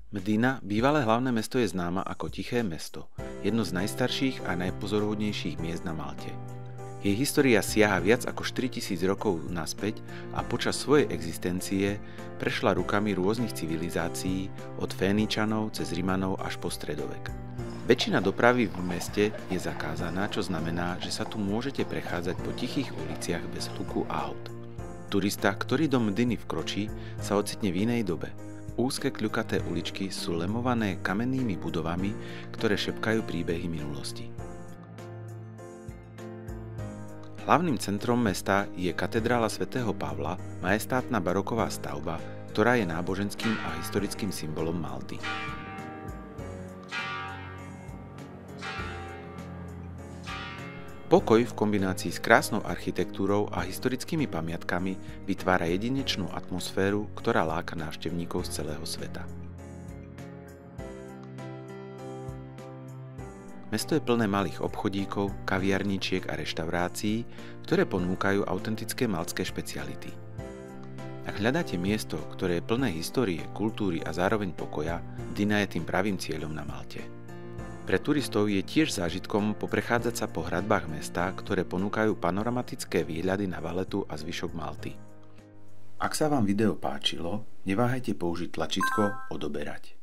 Mdina, bývalé hlavné mesto, je známa ako Tiché mesto, jedno z najstarších a najpozoruhodnejších miest na Malte. Jej história siaha viac ako 4000 rokov naspäť a počas svojej existencie prešla rukami rôznych civilizácií, od Féničanov cez Rimanov až po stredovek. Väčšina dopravy v meste je zakázaná, čo znamená, že sa tu môžete prechádzať po tichých uliciach bez hluku aut. Turista, ktorý do Mdiny vkročí, sa ocitne v inej dobe. Úzke kľukaté uličky sú lemované kamennými budovami, ktoré šepkajú príbehy minulosti. Hlavným centrom mesta je katedrála svätého Pavla, majestátna baroková stavba, ktorá je náboženským a historickým symbolom Malty. Pokoj v kombinácii s krásnou architektúrou a historickými pamiatkami vytvára jedinečnú atmosféru, ktorá láka návštevníkov z celého sveta. Mesto je plné malých obchodíkov, kaviarničiek a reštaurácií, ktoré ponúkajú autentické maltské špeciality. Ak hľadáte miesto, ktoré je plné histórie, kultúry a zároveň pokoja, Mdina je tým pravým cieľom na Malte. Pre turistov je tiež zážitkom poprechádzať sa po hradbách mesta, ktoré ponúkajú panoramatické výhľady na Valetu a zvyšok Malty. Ak sa vám video páčilo, neváhajte použiť tlačítko odoberať.